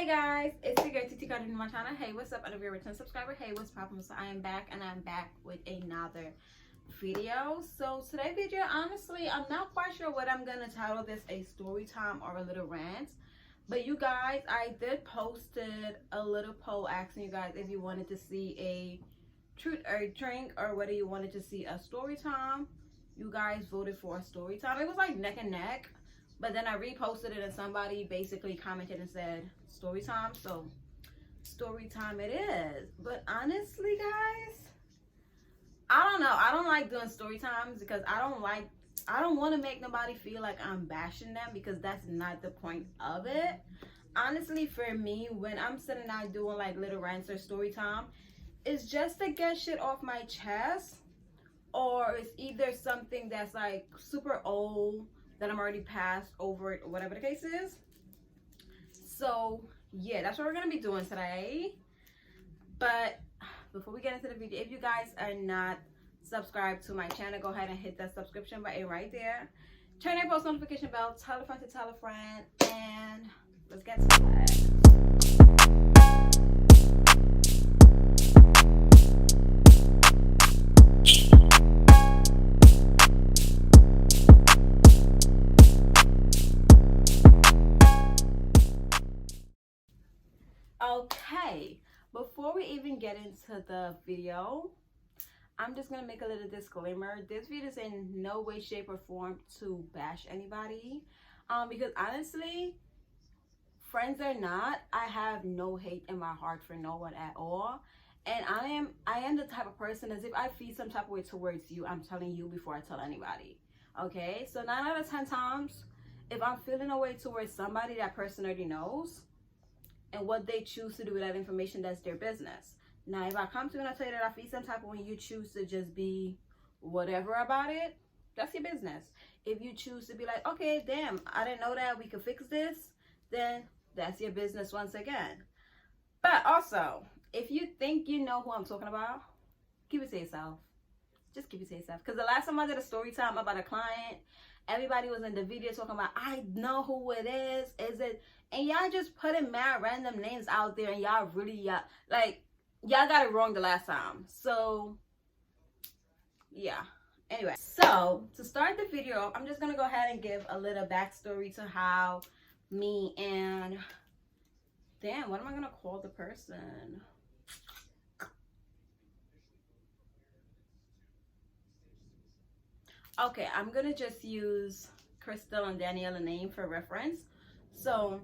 Hey guys, it's your girl TT Carter in my channel. Hey, what's up? And if you're a return subscriber, hey, what's poppin'? So I am back, and I'm back with another video. So today's video, honestly, I'm not quite sure what I'm gonna title this, a story time or a little rant. But you guys, I did posted a little poll asking you guys if you wanted to see a truth or drink or whether you wanted to see a story time. You guys voted for a story time. It was like neck and neck. But then I reposted it and somebody basically commented and said story time. So story time it is. But honestly, guys, I don't know. I don't like doing story times because I don't want to make nobody feel like I'm bashing them, because that's not the point of it. Honestly, for me, when I'm sitting down doing like little rants or story time, it's just to get shit off my chest, or it's either something that's like super old that I'm already past over it, or whatever the case is. So yeah, that's what we're gonna be doing today. But before we get into the video, if you guys are not subscribed to my channel, go ahead and hit that subscription button right there. Turn that post notification bell, tell a friend to tell a friend, and let's get to it. Okay, before we even get into the video, I'm just gonna make a little disclaimer. This video is in no way, shape, or form to bash anybody, because honestly, friends or not, I have no hate in my heart for no one at all. And I am the type of person, as if I feel some type of way towards you, I'm telling you before I tell anybody. Okay, so 9 out of 10 times, if I'm feeling a way towards somebody, that person already knows. And what they choose to do with that information, that's their business. Now, if I come to you and I tell you that I feel some type of when you choose to just be whatever about it, that's your business. If you choose to be like, okay, damn, I didn't know that, we could fix this, then that's your business once again. But also, if you think you know who I'm talking about, keep it to yourself. Just keep it to yourself. Because the last time I did a story time about a client, everybody was in the video talking about, I know who it is it, and y'all just putting mad random names out there, and y'all really, y'all got it wrong the last time. So yeah, anyway, so to start the video, I'm just gonna go ahead and give a little backstory to how me and, damn, what am I gonna call the person? Okay, I'm gonna just use Crystal and Daniela name for reference. So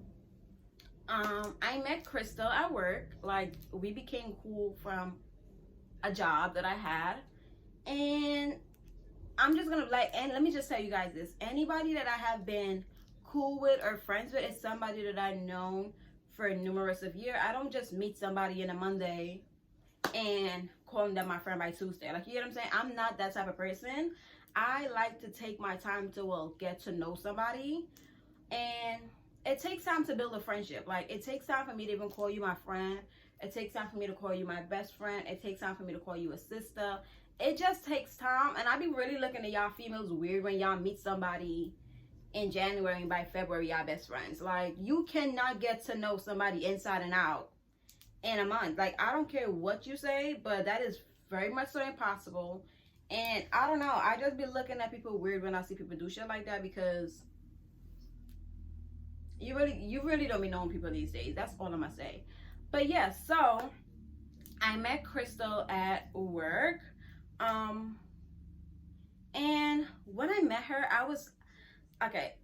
I met Crystal at work. Like, we became cool from a job that I had, and I'm just gonna and let me just tell you guys this: anybody that I have been cool with or friends with is somebody that I've known for numerous of years. I don't just meet somebody in a Monday and calling them my friend by Tuesday. Like, you know what I'm saying? I'm not that type of person. I like to take my time to get to know somebody, and it takes time to build a friendship. Like, it takes time for me to even call you my friend. It takes time for me to call you my best friend. It takes time for me to call you a sister. It just takes time. And I be really looking at y'all females weird when y'all meet somebody in January and by February y'all best friends. Like, you cannot get to know somebody inside and out in a month. Like, I don't care what you say, but that is very much so impossible. And I don't know, I just be looking at people weird when I see people do shit like that, because you really don't be knowing people these days. That's all I'm gonna say. But yeah, so I met Crystal at work, and when I met her, I was okay.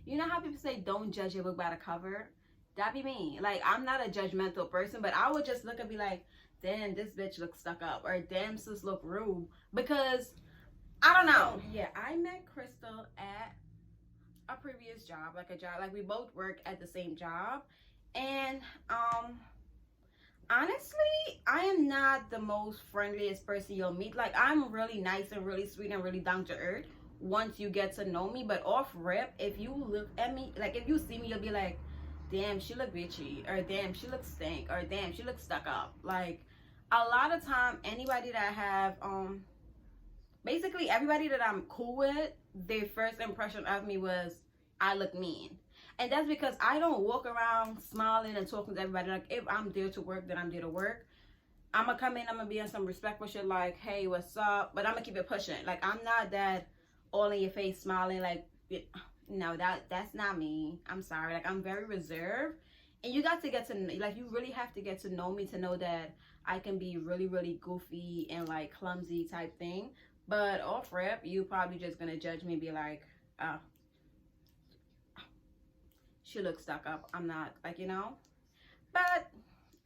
You know how people say don't judge a book by the cover? That be me. Like, I'm not a judgmental person, but I would just look and be like, damn, this bitch looks stuck up, or damn, sis look rude, because I don't know. Yeah, I met Crystal at a previous job, like we both work at the same job, and honestly, I am not the most friendliest person you'll meet. Like, I'm really nice and really sweet and really down to earth once you get to know me, but off rip, if you look at me, like, if you see me, you'll be like, damn, she look bitchy, or damn, she looks stink, or damn, she looks stuck up. Like, a lot of time, anybody that I have, basically everybody that I'm cool with, their first impression of me was, I look mean. And that's because I don't walk around smiling and talking to everybody. Like, if I'm there to work, then I'm there to work. I'm gonna come in, I'm gonna be on some respectful shit like, hey, what's up? But I'm gonna keep it pushing. Like, I'm not that all in your face smiling. Like, no, that's not me. I'm sorry. Like, I'm very reserved. And you got to get to, like, you really have to get to know me to know that I can be really, really goofy and, like, clumsy type thing. But off rip, you probably just gonna judge me and be like, oh, she looks stuck up. I'm not, like, you know. But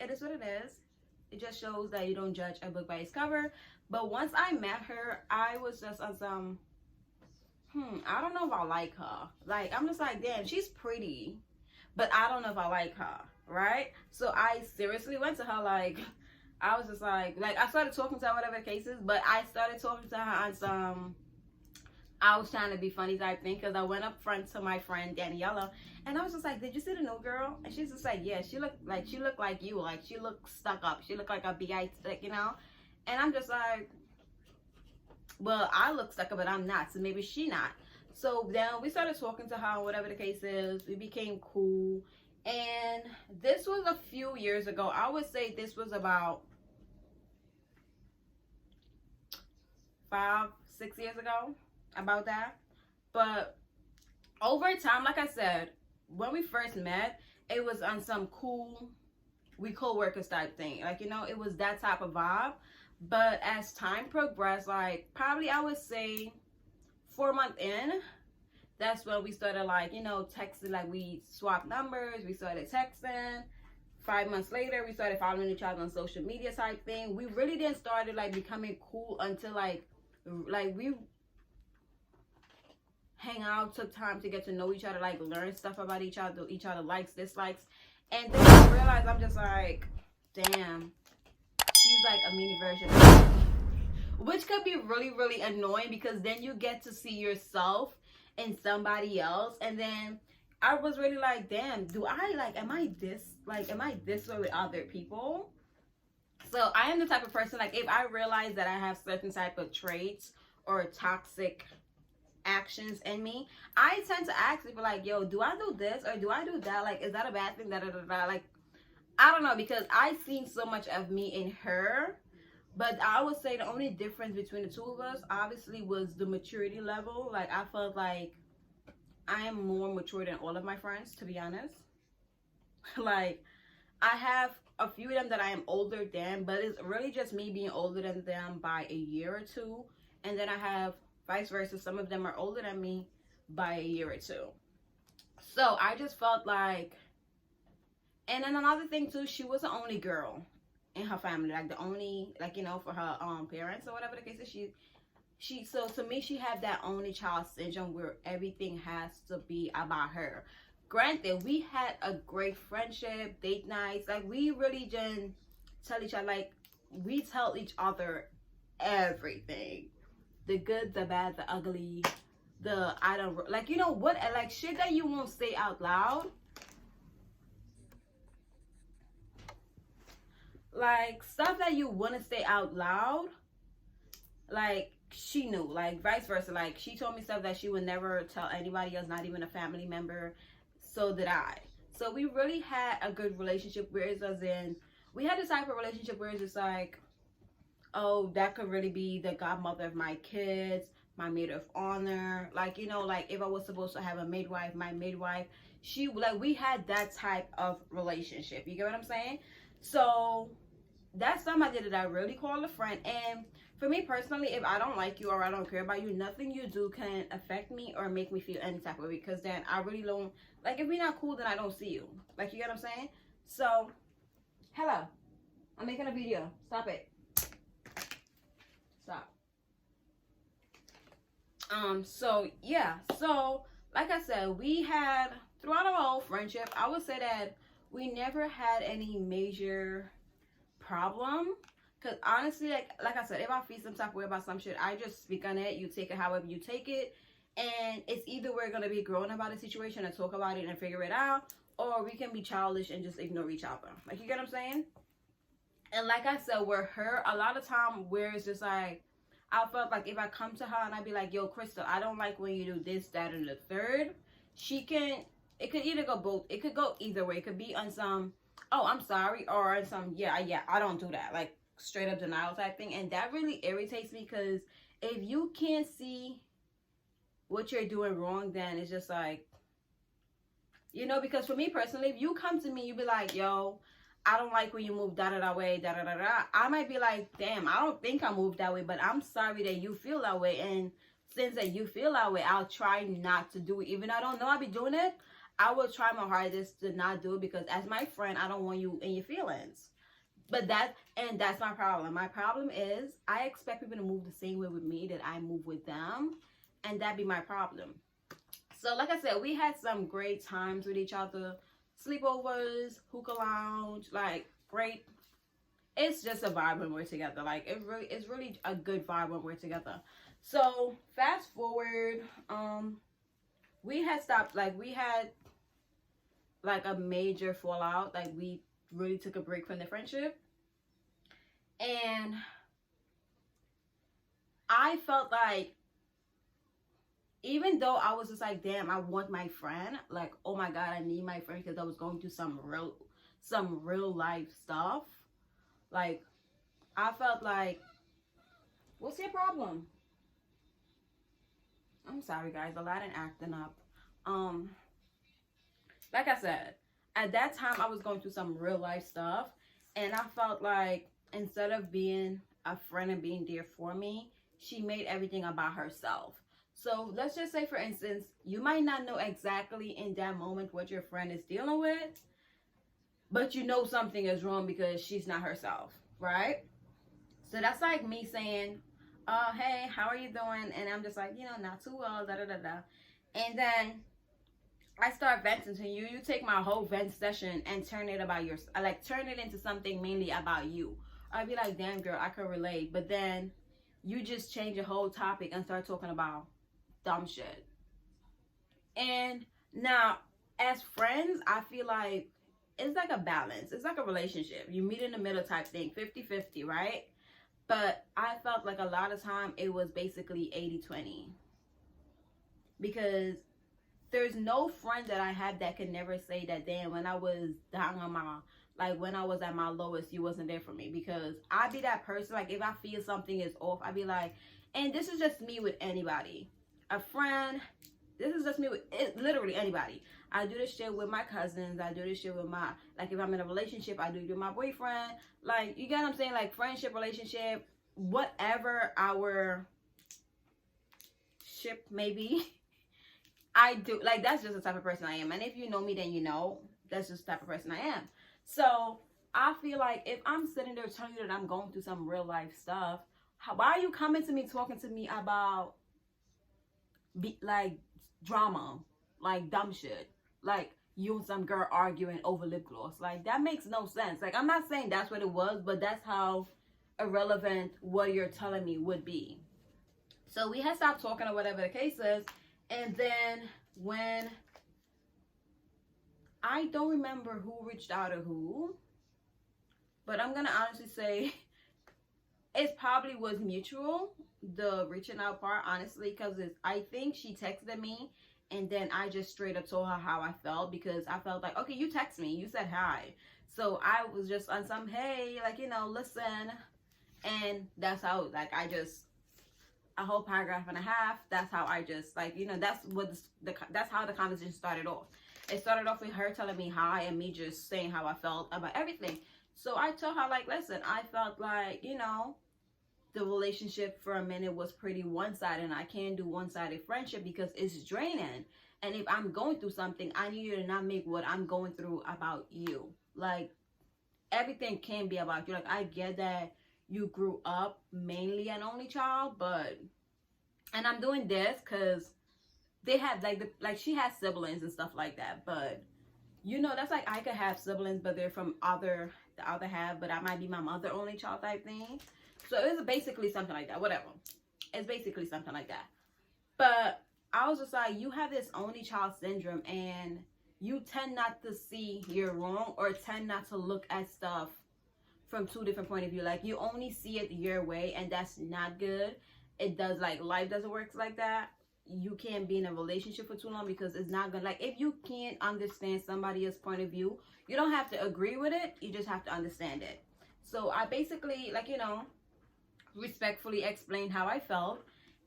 it is what it is. It just shows that you don't judge a book by its cover. But once I met her, I was just on some, I don't know if I like her. Like, I'm just like, damn, she's pretty, but I don't know if I like her, right? So I seriously went to her, like, I was just like, I started talking to her, whatever the case is, but I started talking to her on some, I was trying to be funny type thing, because I went up front to my friend Daniela, and I was just like, did you see the new girl? And she's just like, yeah, she looked like you, like, she looked stuck up, she looked like a big, like, you know. And I'm just like, well, I look stuck up, but I'm not, so maybe she not. So then we started talking to her, whatever the case is. We became cool, and this was a few years ago. I would say this was about 5-6 years ago, about that. But over time, like I said, when we first met, it was on some cool, we co-workers type thing, like, you know, it was that type of vibe. But as time progressed, like, probably I would say 4 months in, that's when we started, like, you know, texting. Like, we swapped numbers, we started texting. 5 months later, we started following each other on social media type thing. We really didn't started, like, becoming cool until like we hang out, took time to get to know each other, like, learn stuff about each other likes, dislikes. And then I realized, I'm just like, damn, she's like a mini version of me. Which could be really, really annoying, because then you get to see yourself in somebody else. And then I was really like, damn, am I this way with other people? So I am the type of person, like, if I realize that I have certain type of traits or toxic actions in me, I tend to ask people, like, yo, do I do this or do I do that? Like, is that a bad thing? Like, I don't know, because I've seen so much of me in her. But I would say the only difference between the two of us, obviously, was the maturity level. Like, I felt like I am more mature than all of my friends, to be honest. Like, I have a few of them that I am older than, but it's really just me being older than them by a year or two. And then I have vice versa. Some of them are older than me by a year or two. So I just felt like, and then another thing too, she was the only girl in her family, like the only, like, you know, for her parents or whatever the case is. So to me, she had that only child syndrome where everything has to be about her. Granted, we had a great friendship, date nights, like, we really didn't tell each other, like, we tell each other everything, the good, the bad, the ugly, the I don't, like, you know what, like, shit that you won't say out loud. Like, stuff that you wouldn't say out loud, like, she knew. Like, vice versa, like, she told me stuff that she would never tell anybody else, not even a family member. So did I. So we really had a good relationship, where it was in, we had this type of relationship where it's just like, oh, that could really be the godmother of my kids, my maid of honor. Like, you know, like, if I was supposed to have a midwife, my midwife, she, like, we had that type of relationship. You get what I'm saying? So that's somebody that I really call a friend. And for me personally, if I don't like you or I don't care about you, nothing you do can affect me or make me feel any type of way, because then I really don't, like, if we're not cool, then I don't see you. Like, you get what I'm saying? So, hello, I'm making a video. Stop it. Stop. So yeah, so like I said, we had, throughout our whole friendship, I would say that we never had any major problem. Because honestly, like I said, if I feel some type of way about some shit, I just speak on it. You take it however you take it. And it's either we're going to be grown about the situation and talk about it and figure it out, or we can be childish and just ignore each other. Like, you get what I'm saying? And like I said, with her, a lot of time where it's just like, I felt like if I come to her and I be like, yo, Crystal, I don't like when you do this, that, and the third, she can it could either go both. It could go either way. It could be on some, oh, I'm sorry, or on some, yeah, I don't do that. Like straight up denial type thing. And that really irritates me, because if you can't see what you're doing wrong, then it's just like, you know, because for me personally, if you come to me, you be like, yo, I don't like when you move da way, da. I might be like, damn, I don't think I moved that way, but I'm sorry that you feel that way. And since that you feel that way, I'll try not to do it. Even I don't know I'll be doing it, I will try my hardest to not do it, because as my friend, I don't want you in your feelings. But that's my problem. My problem is I expect people to move the same way with me that I move with them, and that be my problem. So like I said, we had some great times with each other. Sleepovers, hookah lounge, like great. It's just a vibe when we're together. Like it's really a good vibe when we're together. So fast forward, we had stopped, like we had like a major fallout. Like we really took a break from the friendship. And I felt like, even though I was just like, damn, I want my friend, like, oh my God, I need my friend, because I was going through some real life stuff. Like, I felt like, what's your problem? I'm sorry, guys, Aladdin acting up. Like I said, at that time, I was going through some real life stuff, and I felt like instead of being a friend and being there for me, she made everything about herself. So let's just say, for instance, you might not know exactly in that moment what your friend is dealing with, but you know something is wrong because she's not herself, right? So that's like me saying, hey, how are you doing? And I'm just like, you know, not too well, da da da da. And then I start venting to you. You take my whole vent session and turn it about your, like turn it into something mainly about you. I'd be like, damn girl, I could relate. But then you just change the whole topic and start talking about dumb shit. And now, as friends, I feel like it's like a balance. It's like a relationship. You meet in the middle type thing, 50-50, right? But I felt like a lot of time it was basically 80-20. Because there's no friend that I have that can never say that, damn, when I was down on my, like when I was at my lowest, you wasn't there for me. Because I be that person, like if I feel something is off, I be like, and this is just me with anybody. A friend, this is just me with literally anybody. I do this shit with my cousins. I do this shit with my, like if I'm in a relationship, I do it with my boyfriend. Like, you get what I'm saying? Like friendship, relationship, whatever our ship may be, I do. Like, that's just the type of person I am. And if you know me, then you know that's just the type of person I am. So I feel like if I'm sitting there telling you that I'm going through some real life stuff, why are you coming to me talking to me about like drama, like dumb shit, like you and some girl arguing over lip gloss? Like, that makes no sense. Like, I'm not saying that's what it was, but that's how irrelevant what you're telling me would be. So we had stopped talking or whatever the case is. And then when, I don't remember who reached out or who, but I'm gonna honestly say it probably was mutual, the reaching out part, honestly, because I think she texted me, and then I just straight up told her how I felt, because I felt like, okay, you text me, you said hi, so I was just on some, hey, like, you know, listen. And that's how, like, a whole paragraph and a half, that's how I just, like, you know, that's what that's how the conversation started off. It started off with her telling me hi and me just saying how I felt about everything. So I told her, like, listen, I felt like, you know, the relationship for a minute was pretty one-sided, and I can't do one-sided friendship because it's draining. And if I'm going through something, I need you to not make what I'm going through about you. Like, everything can be about you. Like, I get that you grew up mainly an only child, but, and I'm doing this because they have, like, she has siblings and stuff like that, but, you know, that's like, I could have siblings, but they're from the other half, but I might be my mother only child type thing. So it's basically something like that, whatever. It's basically something like that. But I was just like, you have this only child syndrome, and you tend not to see you're wrong, or tend not to look at stuff from two different point of view. Like, you only see it your way, and that's not good. It does, like, life doesn't work like that. you can't be in a relationship for too long, because it's not gonna, like, if you can't understand somebody else's point of view, you don't have to agree with it, you just have to understand it. So I basically, like, you know, respectfully explained how I felt,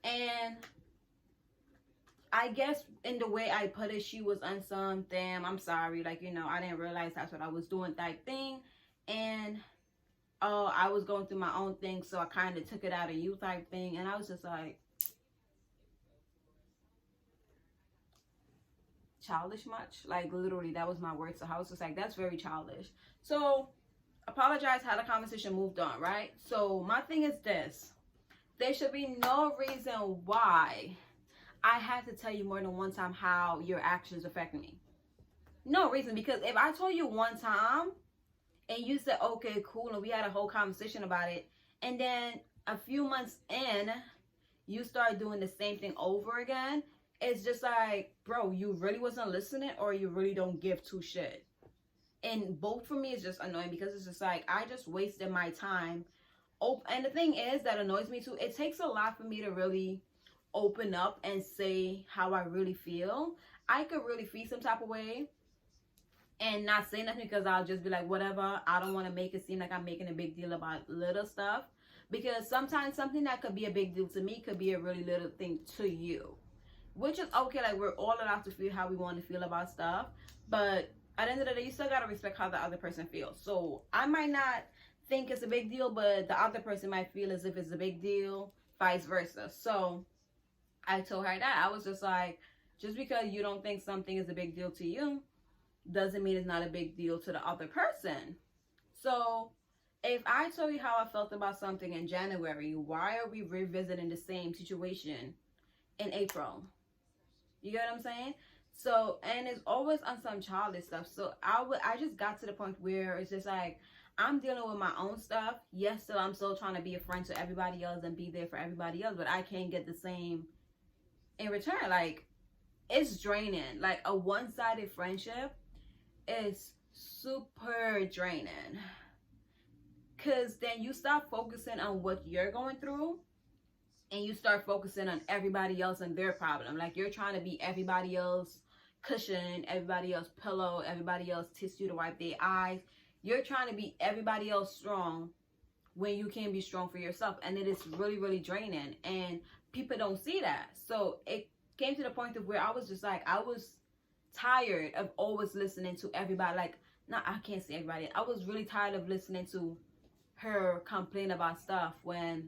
and I guess in the way I put it, she was on some, damn, I'm sorry, like, you know, I didn't realize that's what I was doing type thing, and oh, I was going through my own thing, so I kind of took it out of you type thing. And I was just like, childish much? Like, literally, that was my word. So I was just like, that's very childish. So apologize, had a conversation, moved on, right? So my thing is this: there should be no reason why I have to tell you more than one time how your actions affect me. No reason, because if I told you one time and you said, okay, cool, and we had a whole conversation about it, and then a few months in, you start doing the same thing over again, it's just like, bro, you really wasn't listening, or you really don't give two shit. And both for me is just annoying, because it's just like, I just wasted my time. Oh, and the thing is that annoys me too, it takes a lot for me to really open up and say how I really feel. I could really feel some type of way and not say nothing, because I'll just be like, whatever. I don't want to make it seem like I'm making a big deal about little stuff, because sometimes something that could be a big deal to me could be a really little thing to you, which is okay. Like, we're all allowed to feel how we want to feel about stuff, but at the end of the day, you still got to respect how the other person feels. So I might not think it's a big deal, but the other person might feel as if it's a big deal, vice versa. So I told her that. I was just like, just because you don't think something is a big deal to you doesn't mean it's not a big deal to the other person. So if I told you how I felt about something in January, why are we revisiting the same situation in April? You get what I'm saying? So, and it's always on some childish stuff. So I just got to the point where it's just like, I'm dealing with my own stuff. Yes, still I'm still trying to be a friend to everybody else and be there for everybody else, but I can't get the same in return. Like, it's draining. Like, a one-sided friendship is super draining, because then you start focusing on what you're going through, and you start focusing on everybody else and their problem. Like, you're trying to be everybody else cushion, everybody else pillow, everybody else tissue to wipe their eyes. You're trying to be everybody else strong when you can't be strong for yourself, and it is really, really draining, and people don't see that. So it came to the point of where I was just like, I was tired of always listening to everybody. Like, not, I can't say everybody, I was really tired of listening to her complain about stuff when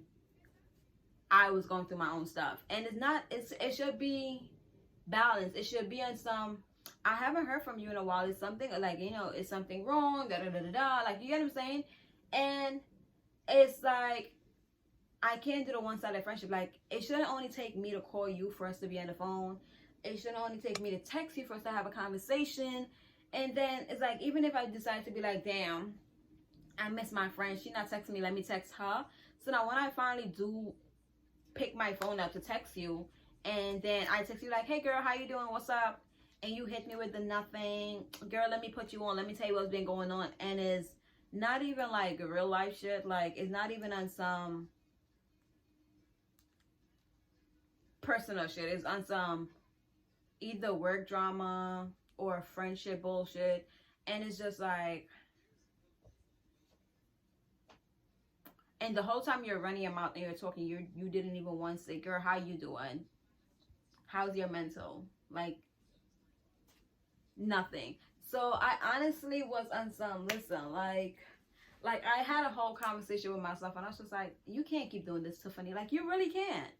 I was going through my own stuff. And it's not, it should be balanced. It should be on some, I haven't heard from you in a while, it's something like, you know, is something wrong, da da da da da, like, you get what I'm saying? And it's like, I can't do the one-sided friendship. Like, it shouldn't only take me to call you for us to be on the phone. It shouldn't only take me to text you for us to have a conversation. And then it's like, even if I decide to be like, damn, I miss my friend, she not texting me, let me text her. So now when I finally do pick my phone up to text you, and then I text you like, hey girl, how you doing, what's up? And you hit me with the nothing, girl, let me put you on, let me tell you what's been going on. And it's not even like real life shit. Like, it's not even on some personal shit. It's on some either work drama or friendship bullshit. And it's just like, and the whole time you're running your mouth and you're talking, you didn't even once say, girl, how you doing? How's your mental? Like, nothing. So I honestly was on some, listen, like I had a whole conversation with myself, and I was just like, you can't keep doing this, Tiffany. Like, you really can't.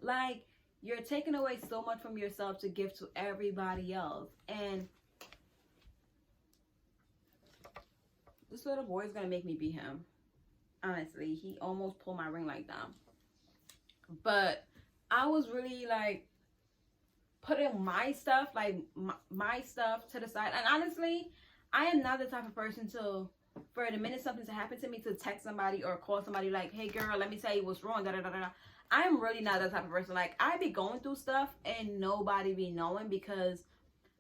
Like, you're taking away so much from yourself to give to everybody else. And this little boy is gonna make me beat him. Honestly, he almost pulled my ring light down. But I was really like putting my stuff, like my stuff to the side. And honestly, I am not the type of person to, for the minute something's happened to me, to text somebody or call somebody like, hey girl, let me tell you what's wrong, da da da da. I'm really not that type of person. Like, I be going through stuff and nobody be knowing, because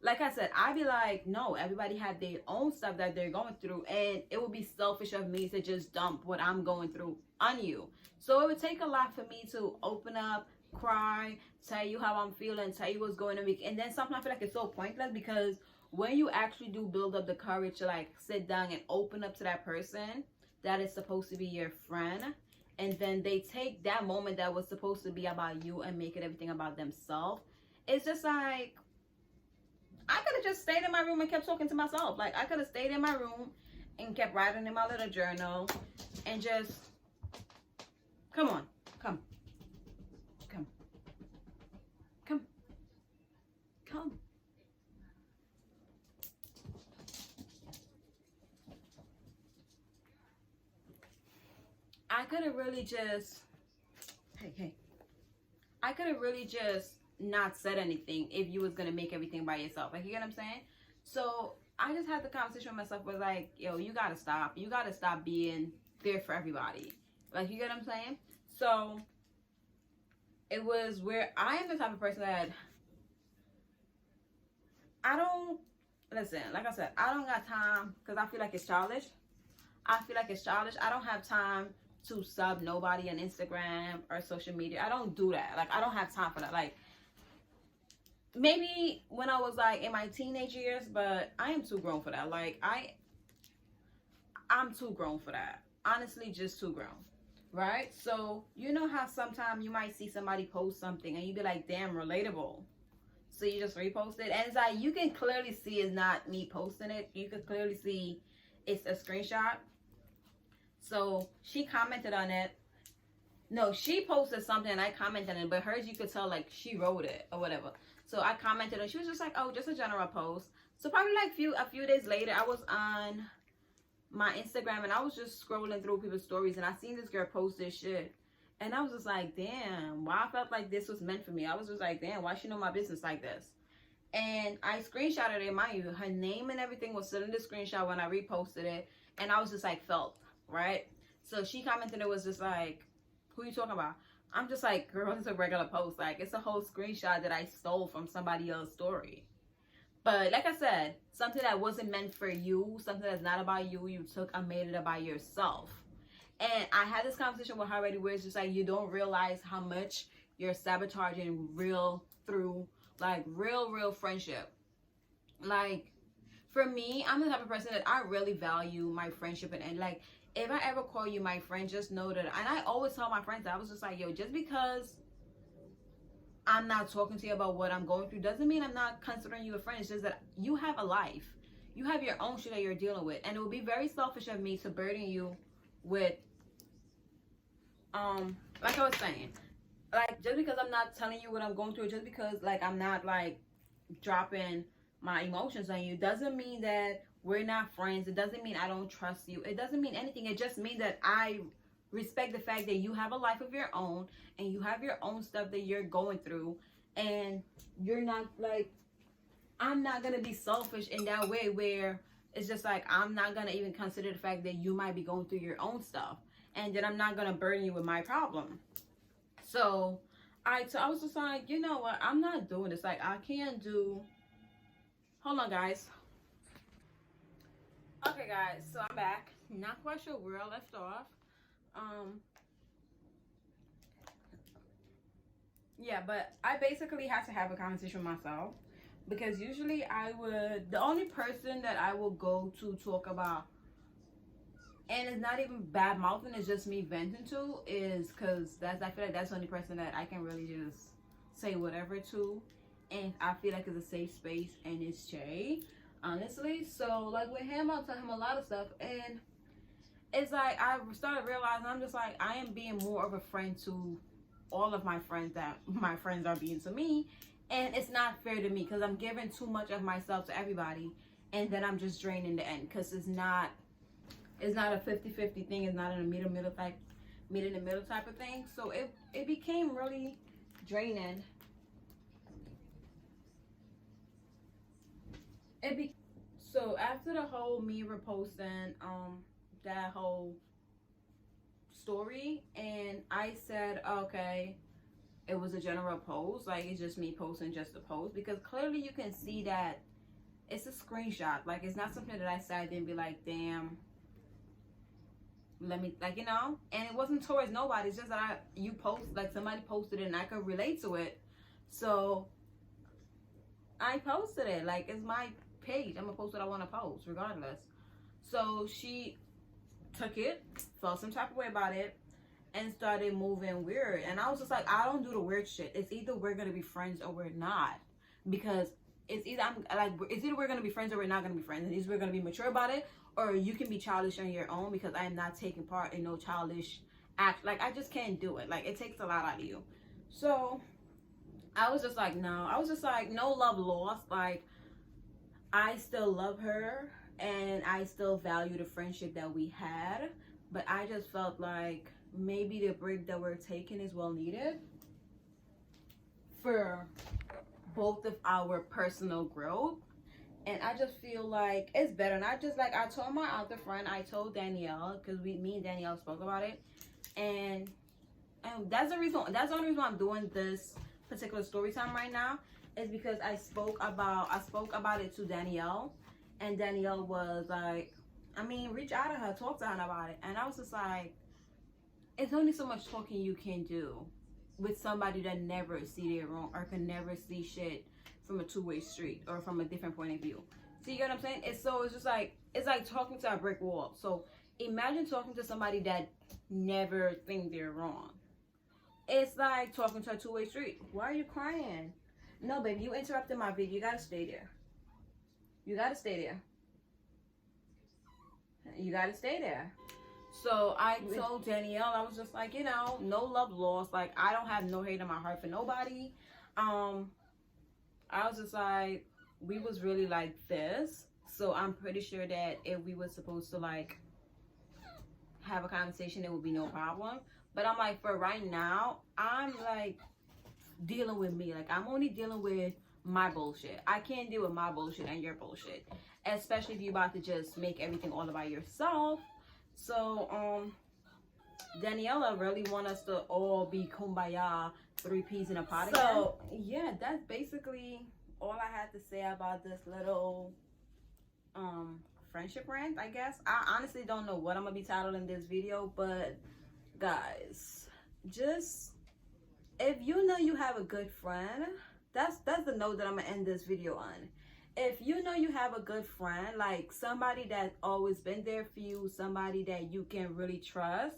like I said, I be like, no, everybody have their own stuff that they're going through, and it would be selfish of me to just dump what I'm going through on you. So it would take a lot for me to open up, cry, tell you how I'm feeling, tell you what's going on. And then sometimes I feel like it's so pointless, because when you actually do build up the courage to like sit down and open up to that person that is supposed to be your friend, and then they take that moment that was supposed to be about you and make it everything about themselves, it's just like, I could have just stayed in my room and kept talking to myself. Like, I could have stayed in my room and kept writing in my little journal and just, come on, come, come, come, come. I could have really just, hey, I could have really just not said anything if you was going to make everything by yourself. Like, you get what I'm saying? So I just had the conversation with myself, was like, yo, you got to stop. You got to stop being there for everybody. Like, you get what I'm saying? So it was where I am the type of person that I don't, listen, like I said, I don't got time, because I feel like it's childish. I feel like it's childish. I don't have time to sub nobody on Instagram or social media. I don't do that. Like, I don't have time for that. Like, maybe when I was like in my teenage years, but I am too grown for that. Like, I'm too grown for that. Honestly, just too grown. Right? So, you know how sometimes you might see somebody post something and you be like, damn, relatable. So you just repost it. And it's like, you can clearly see it's not me posting it. You can clearly see it's a screenshot. So she commented on it. No, she posted something and I commented on it, but hers you could tell like she wrote it or whatever. So I commented and she was just like, oh, just a general post. So probably like a few days later, I was on my Instagram and I was just scrolling through people's stories and I seen this girl post this shit. And I was just like, damn, why I felt like this was meant for me. I was just like, damn, why she know my business like this? And I screenshotted it, mind you. Her name and everything was still in the screenshot when I reposted it. And I was just like, felt, right? So she commented, it was just like, who you talking about? I'm just like, girl, it's a regular post. Like, it's a whole screenshot that I stole from somebody else's story. But like I said, something that wasn't meant for you, something that's not about you, you took and made it about yourself. And I had this conversation with her already where it's just like, you don't realize how much you're sabotaging real friendship. Like, for me, I'm the type of person that I really value my friendship. And like, if I ever call you my friend, just know that, and I always tell my friends that, I was just like, yo, just because I'm not talking to you about what I'm going through doesn't mean I'm not considering you a friend. It's just that you have a life. You have your own shit that you're dealing with. And it would be very selfish of me to burden you with, like I was saying, like, just because I'm not telling you what I'm going through, just because like I'm not like dropping my emotions on you, doesn't mean that we're not friends. It doesn't mean I don't trust you. It doesn't mean anything. It just means that I respect the fact that you have a life of your own and you have your own stuff that you're going through, and you're not like, I'm not gonna be selfish in that way where it's just like, I'm not gonna even consider the fact that you might be going through your own stuff, and then I'm not gonna burden you with my problem. So I was just like, you know what, I'm not doing this. Like, I can't do, hold on guys. Okay guys, so I'm back. Not quite sure where I left off. Yeah, but I basically had to have a conversation with myself, because usually the only person that I will go to talk about, and it's not even bad mouthing, it's just me venting to, is because I feel like that's the only person that I can really just say whatever to, and I feel like it's a safe space, and it's Jay, honestly. So like with him, I'll tell him a lot of stuff, and it's like I started realizing I'm just like, I am being more of a friend to all of my friends that my friends are being to me, and it's not fair to me because I'm giving too much of myself to everybody, and then I'm just draining the end, because it's not a 50-50 thing. It's not in a meet in the middle type of thing. So it became really draining. So after the whole me reposting that whole story, and I said, okay, it was a general post, like it's just me posting just a post, because clearly you can see that it's a screenshot. Like, it's not something that I said and be like, damn, let me, like, you know, and it wasn't towards nobody. It's just that you post, like, somebody posted it and I could relate to it. So I posted it. Like, it's my page. I'm gonna post what I want to post regardless. So she took it, felt some type of way about it, and started moving weird. And I was just like, I don't do the weird shit. It's either we're gonna be friends or we're not. Because it's either we're gonna be friends or we're not gonna be friends. And either we're gonna be mature about it, or you can be childish on your own, because I am not taking part in no childish act. Like, I just can't do it. Like, it takes a lot out of you. So I was just like, no. I was just like, no love lost. Like, I still love her and I still value the friendship that we had, but I just felt like maybe the break that we're taking is well needed for both of our personal growth. And I just feel like it's better. And I just, like, I told my other friend, I told Danielle, because me and Danielle spoke about it, and that's the only reason why I'm doing this particular story time right now, is because I spoke about it to Danielle, and Danielle was like, I mean, reach out to her, talk to her about it. And I was just like, it's only so much talking you can do with somebody that never see their wrong or can never see shit from a two-way street or from a different point of view. See, you get what I'm saying? It's just like, it's like talking to a brick wall. So imagine talking to somebody that never thinks they're wrong. It's like talking to a two-way street. Why are you crying? No, baby, you interrupted my video. You gotta stay there. You gotta stay there. You gotta stay there. So I told Danielle, I was just like, you know, no love lost. Like, I don't have no hate in my heart for nobody. I was just like, we was really like this. So I'm pretty sure that if we were supposed to, like, have a conversation, it would be no problem. But I'm like, for right now, I'm like dealing with me. Like, I'm only dealing with my bullshit. I can't deal with my bullshit and your bullshit, especially if you're about to just make everything all about yourself. So Daniela really want us to all be kumbaya, 3 peas in a pot again. So yeah, that's basically all I had to say about this little friendship rant, I guess. I honestly don't know what I'm gonna be titling this video, but guys, just, if you know you have a good friend, that's the note that I'm gonna end this video on. If you know you have a good friend, like somebody that's always been there for you, somebody that you can really trust,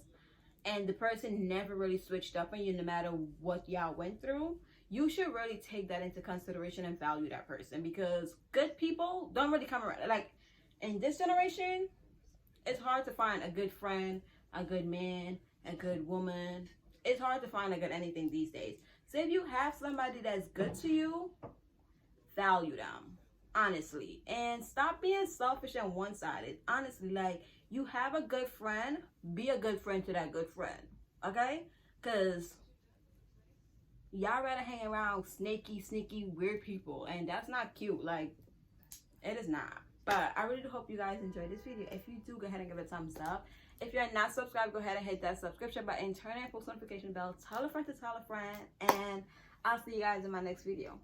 and the person never really switched up on you no matter what y'all went through, you should really take that into consideration and value that person, because good people don't really come around. Like, in this generation, it's hard to find a good friend, a good man, a good woman. It's hard to find a good anything these days. So if you have somebody that's good to you, value them, honestly, and stop being selfish and one-sided. Honestly, like, you have a good friend, be a good friend to that good friend, okay? Because y'all rather hang around snaky, sneaky, weird people, and that's not cute. Like, it is not. But I really do hope you guys enjoyed this video. If you do, go ahead and give it a thumbs up. If you're not subscribed, go ahead and hit that subscription button, turn on post notification bell, tell a friend to tell a friend, and I'll see you guys in my next video.